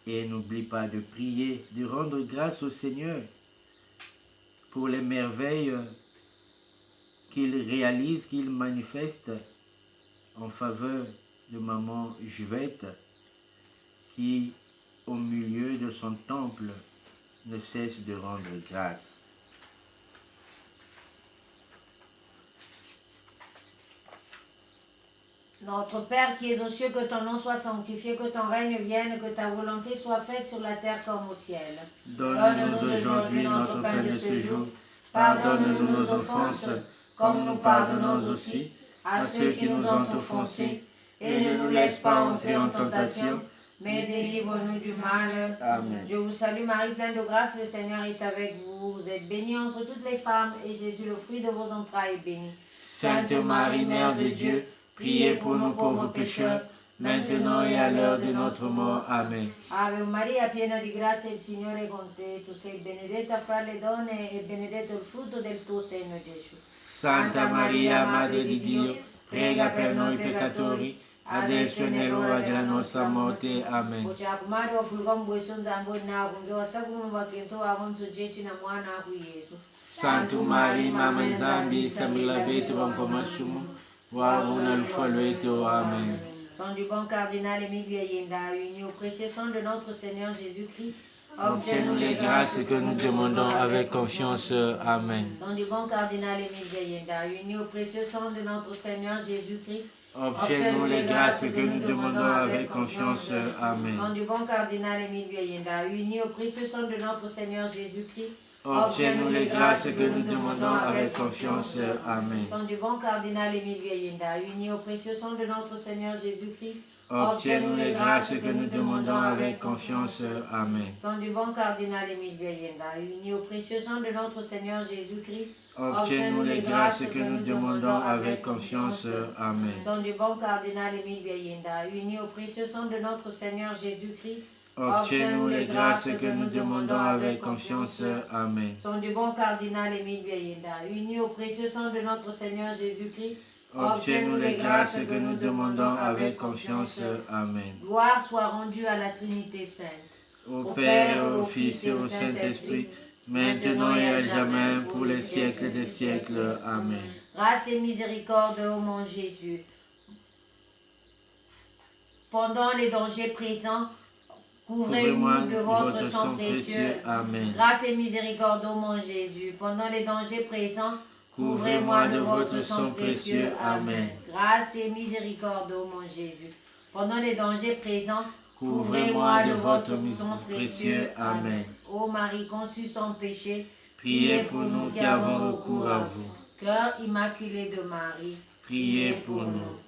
Et n'oublie pas de prier, de rendre grâce au Seigneur pour les merveilles qu'il réalise, qu'il manifeste en faveur de maman Juvette, qui, au milieu de son temple, ne cesse de rendre grâce. Notre Père qui es aux cieux, que ton nom soit sanctifié, que ton règne vienne, que ta volonté soit faite sur la terre comme au ciel. Donne-nous aujourd'hui notre pain de ce jour. Pardonne-nous nos offenses, comme nous pardonnons aussi à ceux qui nous ont offensés. Et ne nous laisse pas entrer en tentation, mais délivre-nous du mal. Amen. Je vous salue Marie, pleine de grâce, le Seigneur est avec vous. Vous êtes bénie entre toutes les femmes, et Jésus, le fruit de vos entrailles, est béni. Sainte Marie, Mère de Dieu, priez pour nous pauvres pécheurs, maintenant et à l'heure de notre mort. Amen. Ave Maria, piena di grazia, il Signore è con te. Tu sei benedetta fra le donne, e benedetto il frutto del tuo seno, Gesù. Santa Maria, Madre di Dio, prega per noi peccatori, adesso e nell'ora della nostra morte. Amen. Uchakumari wafuluka mbwesonza amboni naku ngewasakulu mubakento wako nsojechi na mwana aku Yesu. Santo Maria, Mama Nzambi, Samila Beto, Bankomasumu, Waruna Lufaloeto. Amen. Sang du bon cardinal Émile Vieyenda, uni au précieux sang de notre Seigneur Jésus-Christ, Obtiens-nous les grâces que nous demandons avec confiance. Amen. Sang du bon cardinal Émile Vieyenda, uni au précieux sang de notre Seigneur Jésus-Christ, Obtiens-nous les grâces que nous demandons avec confiance. Amen. Sang du bon cardinal Émile Vieyenda, uni au précieux sang de notre Seigneur Jésus-Christ, Obtiens-nous les grâces que nous demandons avec confiance. Amen. Sang du bon cardinal Émile Vieyenda, uni au précieux sang de notre Seigneur Jésus-Christ, Obtiens-nous les grâces que nous demandons avec confiance. Amen. Sang du bon cardinal Émile Vieyenda, uni au précieux sang de notre Seigneur Jésus-Christ, Obtiens-nous les grâces que nous demandons avec confiance. Amen. Sang du bon cardinal Émile Vieyenda, uni au précieux sang de notre Seigneur Jésus-Christ, Obtiens-nous les grâces que nous demandons avec confiance. Amen. Sang du bon cardinal Émile Vieyenda, uni au précieux sang de notre Seigneur Jésus-Christ, Obtiens-nous les grâces que nous demandons avec confiance. Amen. Gloire soit rendue à la Trinité Sainte, Au Père, au Fils et au Saint-Esprit, maintenant et à jamais, pour les siècles des siècles. Amen. Grâce et miséricorde, ô mon Jésus. Pendant les dangers présents, couvrez-moi de votre sang précieux. Amen. Grâce et miséricorde, ô mon Jésus. Pendant les dangers présents, couvrez-moi de votre sang précieux. Amen. Grâce et miséricorde, ô mon Jésus. Pendant les dangers présents, couvrez-moi de votre sang précieux. Amen. Ô Marie conçue sans péché, Priez pour nous qui avons recours à vous. Cœur immaculé de Marie, Priez pour nous.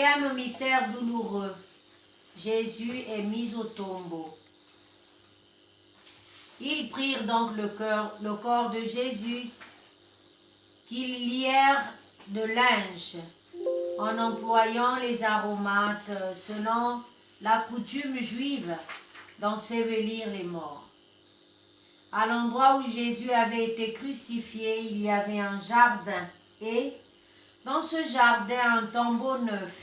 5e mystère douloureux. Jésus est mis au tombeau. Ils prirent donc le corps de Jésus, qu'ils lièrent de linge, en employant les aromates selon la coutume juive d'ensevelir les morts. À l'endroit où Jésus avait été crucifié, il y avait un jardin et, dans ce jardin, un tombeau neuf,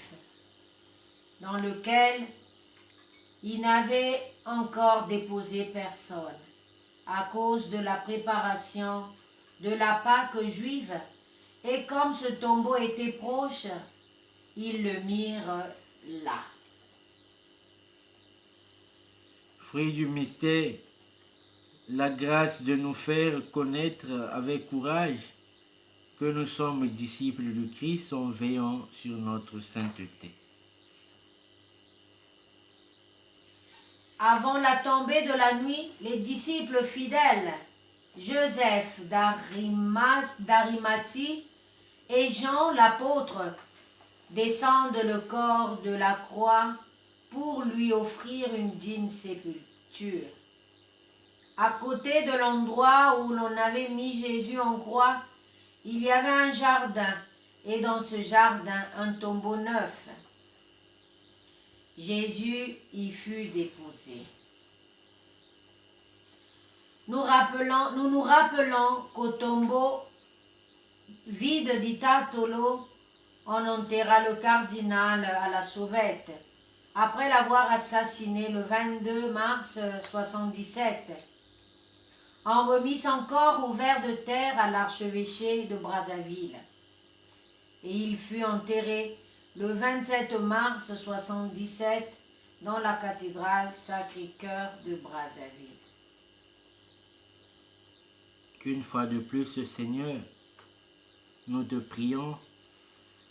dans lequel il n'avait encore déposé personne, à cause de la préparation de la Pâque juive. Et comme ce tombeau était proche, ils le mirent là. Fruit du mystère, la grâce de nous faire connaître avec courage que nous sommes disciples du Christ en veillant sur notre sainteté. Avant la tombée de la nuit, les disciples fidèles, Joseph d'Arimathie et Jean l'apôtre, descendent le corps de la croix pour lui offrir une digne sépulture. À côté de l'endroit où l'on avait mis Jésus en croix, il y avait un jardin, et dans ce jardin, un tombeau neuf. Jésus y fut déposé. Nous nous rappelons qu'au tombeau vide d'Itatolo, on enterra le cardinal à la sauvette, après l'avoir assassiné le 22 mars 77. On remit son corps ouvert de terre à l'archevêché de Brazzaville. Et il fut enterré le 27 mars 77 dans la cathédrale Sacré-Cœur de Brazzaville. Qu'une fois de plus, Seigneur, nous te prions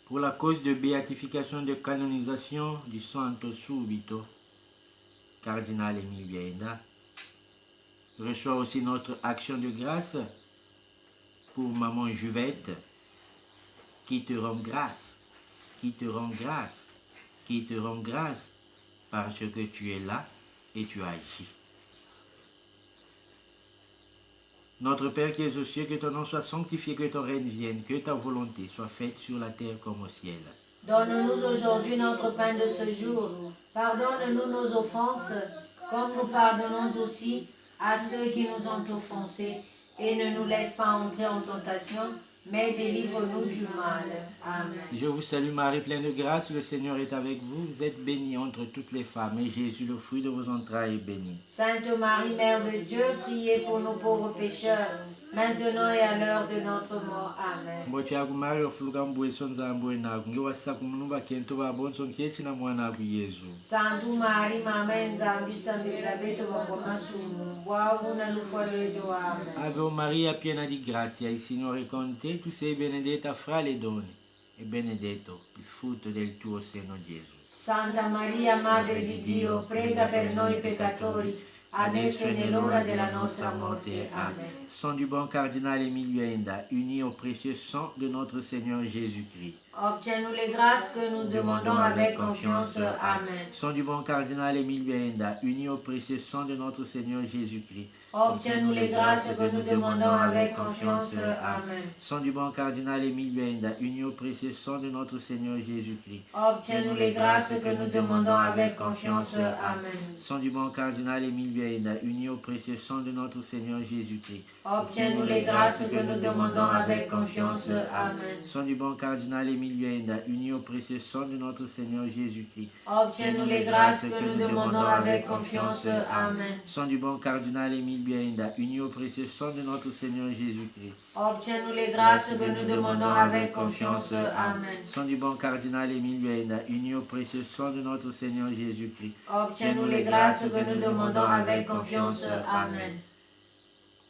pour la cause de béatification de canonisation du Santo Subito, cardinal Émile Biaenda. Reçois aussi notre action de grâce pour Maman Juvette, qui te rend grâce, qui te rend grâce, qui te rend grâce, parce que tu es là et tu agis. Notre Père qui es aux cieux, que ton nom soit sanctifié, que ton règne vienne, que ta volonté soit faite sur la terre comme au ciel. Donne-nous aujourd'hui notre pain de ce jour. Pardonne-nous nos offenses, comme nous pardonnons aussi à ceux qui nous ont offensés. Et ne nous laisse pas entrer en tentation, mais délivre-nous du mal. Amen. Je vous salue Marie, pleine de grâce, le Seigneur est avec vous. Vous êtes bénie entre toutes les femmes, et Jésus, le fruit de vos entrailles, est béni. Sainte Marie, Mère de Dieu, priez pour nos pauvres pécheurs, maintenant et à l'heure de notre mort. Amen. Mbochaku Maria ofuluka mbweso nzambo enaku ngiwasaka mulumba kento babonso nkyechi na mwana aku Yesu. Sainte Marie, Mama Nzambi, sambira beto bangoma sumu, bwavu na lufoledo. Amen. Ave Maria, piena di grazia, il Signore è con te, tu sei benedetta fra le donne, e benedetto il frutto del tuo seno, Gesù. Santa Maria, Madre di Dio, prega per noi peccatori, adesso e nell'ora della nostra morte. Amen. Sang du bon cardinal Émile Biaenda, uni au précieux sang de notre Seigneur Jésus-Christ. Obtiens-nous les grâces que nous demandons avec confiance. Amen. Sang du bon cardinal Émile Biaenda, uni au précieux sang de notre Seigneur Jésus-Christ. Obtiens-nous les grâces que nous demandons avec confiance. Amen. Sang du bon cardinal Émile Biaenda, uni au précieux sang de notre Seigneur Jésus-Christ. Obtiens-nous les grâces que nous demandons avec confiance. Amen. Sang du bon cardinal Émile Biaenda, uni au précieux sang de notre Seigneur Jésus-Christ. Obtiens-nous les grâces que nous demandons avec confiance. Amen. Sang du bon cardinal Émile Biaenda, uni au précieux sang de notre Seigneur Jésus-Christ. Obtiens-nous les grâces que nous demandons avec confiance. Amen. Sang du bon cardinal Émile Biaenda, uni au précieux sang de notre Seigneur Jésus-Christ. Obtiens-nous les grâces que nous demandons avec confiance. Amen. Sang du bon cardinal Émile Biaenda, uni au précieux sang de notre Seigneur Jésus-Christ. Obtiens-nous les grâces que nous demandons avec confiance. Amen.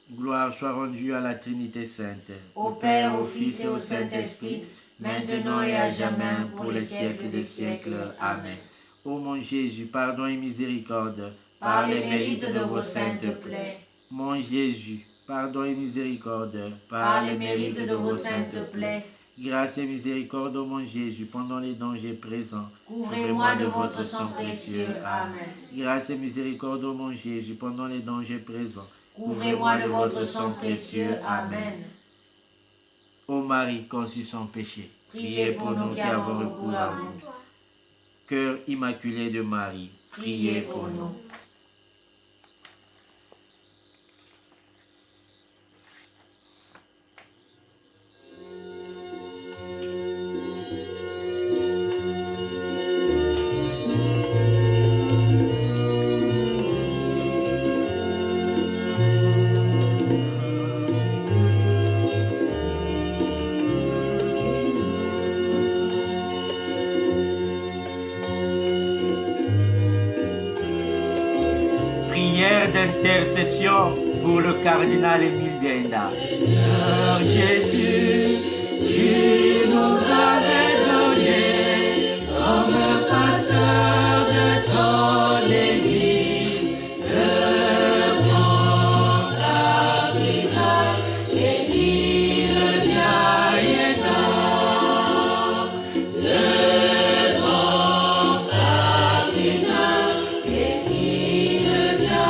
Gloire soit rendue à la Trinité Sainte, Au Père, au Fils et au Saint-Esprit, maintenant et à jamais, pour les siècles des siècles. Amen. Ô mon Jésus, pardon et miséricorde, Par les mérites de vos saintes plaies, Mon Jésus, pardon et miséricorde, par les mérites de vos saintes plaies, Grâce et miséricorde, ô mon Jésus, pendant les dangers présents. Couvrez-moi de votre sang précieux. Amen. Grâce et miséricorde, ô mon Jésus, pendant les dangers présents. Couvrez-moi de votre sang précieux. Amen. Ô Marie, conçue sans péché, Priez pour nous qui avons recours à vous. Cœur immaculé de Marie, Priez pour nous. Prière d'intercession pour le cardinal Émile Bienda. Seigneur Jésus, tu nous avais donné comme pasteur de ton Église, le grand cardinal Émile Bienda. Le grand cardinal Émile Bienda.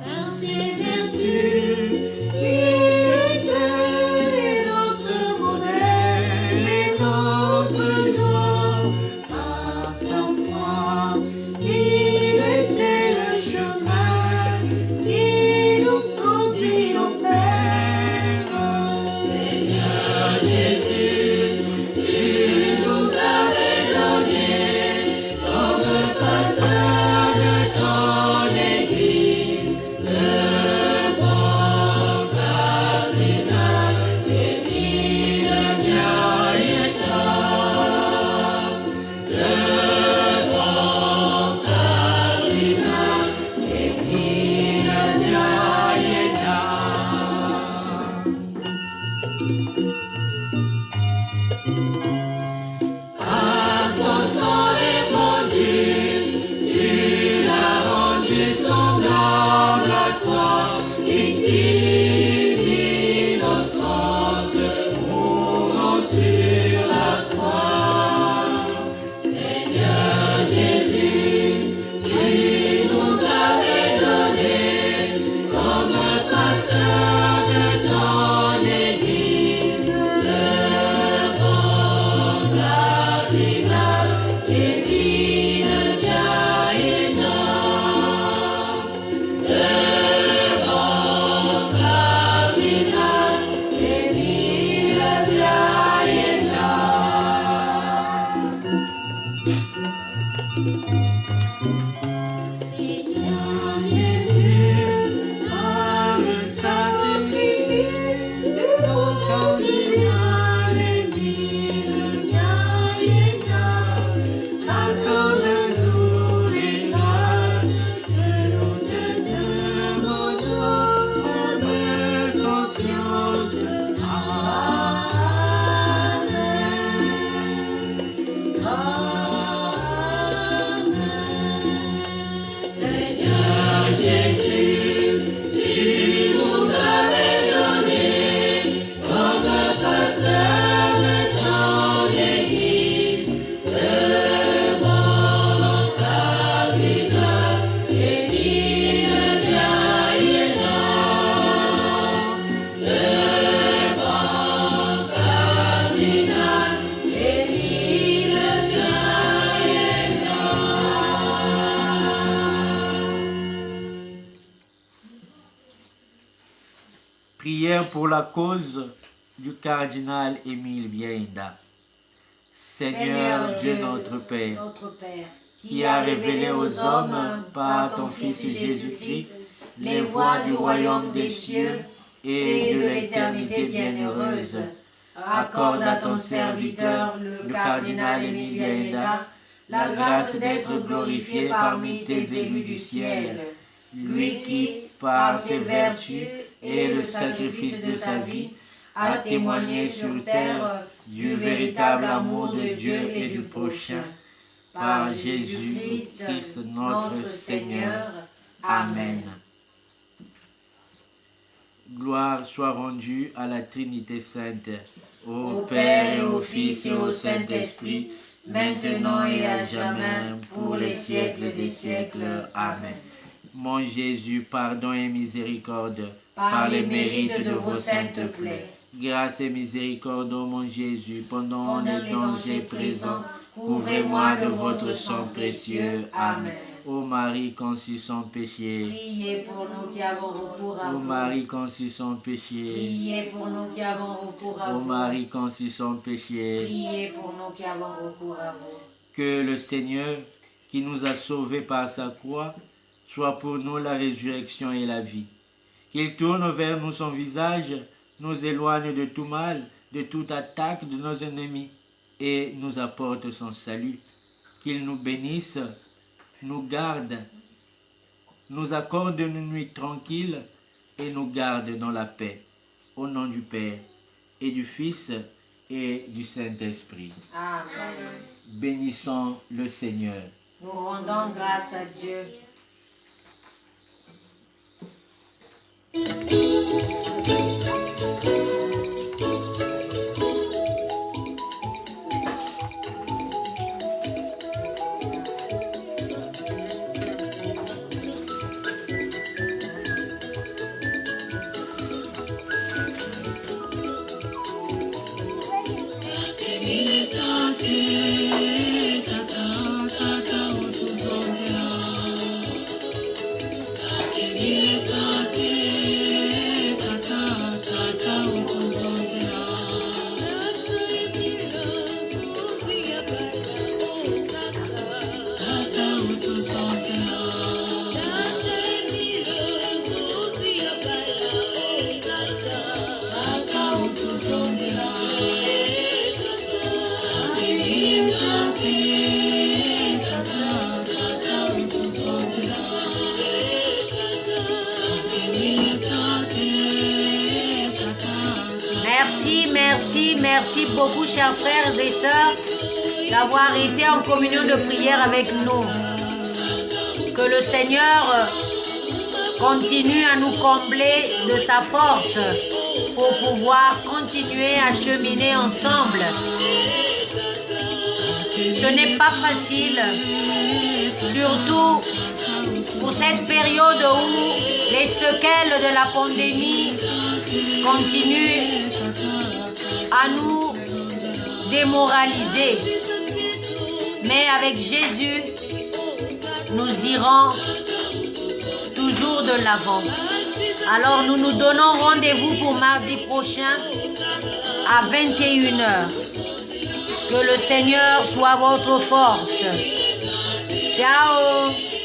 Par ses vertus, il était notre modèle et notre joie. Par sa foi, il était le chemin qui nous conduit au Père. Seigneur Jésus, tu nous avais donné comme pasteur de ton Église, le bon cardinal Émile Bienda. Le bon cardinal Émile Bienda. À son sang répandu, tu l'as rendu semblable à toi, victime innocente, mourant sur la croix. Seigneur Jésus, tu nous avais donné comme pasteur de ton Église, le bon cardinal Émile Bienda. Le bon cardinal Émile Bienda. Seigneur Jésus, par le sacrifice du bon cardinal Émile Bienda, accorde-nous les grâces que nous te demandons avec confiance. Amen. Amen. Seigneur Jésus, tu nous avais donné comme pasteur de ton Église, le bon cardinal Émile Bienda. Le bon cardinal Émile Bienda. Prière pour la cause du cardinal Émile Bienda. Seigneur Dieu notre Père, qui a révélé aux hommes par ton Fils Jésus-Christ les voies du royaume des cieux et de l'éternité bienheureuse, accorde à ton serviteur, le cardinal Émile Bienda, la grâce d'être glorifié parmi tes élus du ciel, lui qui, par ses vertus et le sacrifice de sa vie, a témoigné sur terre du véritable amour de Dieu et du prochain. Par Jésus-Christ notre Seigneur. Amen. Gloire soit rendue à la Trinité Sainte, Au Père et au Fils et au Saint-Esprit, maintenant et à jamais, pour les siècles des siècles. Amen. Mon Jésus, pardon et miséricorde, Par les mérites de vos saintes plaies, grâce et miséricorde, ô mon Jésus, pendant pendant les dangers présents, couvrez-moi de votre sang précieux. Amen. Ô Marie conçue sans péché, priez pour nous qui avons recours à ô vous. Marie conçue sans péché, Priez pour nous qui avons recours à ô vous. Marie conçue sans péché, Priez pour nous qui avons recours à vous. que le Seigneur, qui nous a sauvés par sa croix, soit pour nous la résurrection et la vie. Qu'il tourne vers nous son visage, nous éloigne de tout mal, de toute attaque de nos ennemis, et nous apporte son salut. Qu'il nous bénisse, nous garde, nous accorde une nuit tranquille, et nous garde dans la paix. Au nom du Père, et du Fils, et du Saint-Esprit. Amen. Bénissons le Seigneur. Nous rendons grâce à Dieu. Merci beaucoup, chers frères et sœurs, d'avoir été en communion de prière avec nous. Que le Seigneur continue à nous combler de sa force pour pouvoir continuer à cheminer ensemble. Ce n'est pas facile, surtout pour cette période où les séquelles de la pandémie continuent à nous démoraliser. Mais avec Jésus, nous irons toujours de l'avant. Alors nous nous donnons rendez-vous pour mardi prochain à 21h. Que le Seigneur soit votre force. Ciao!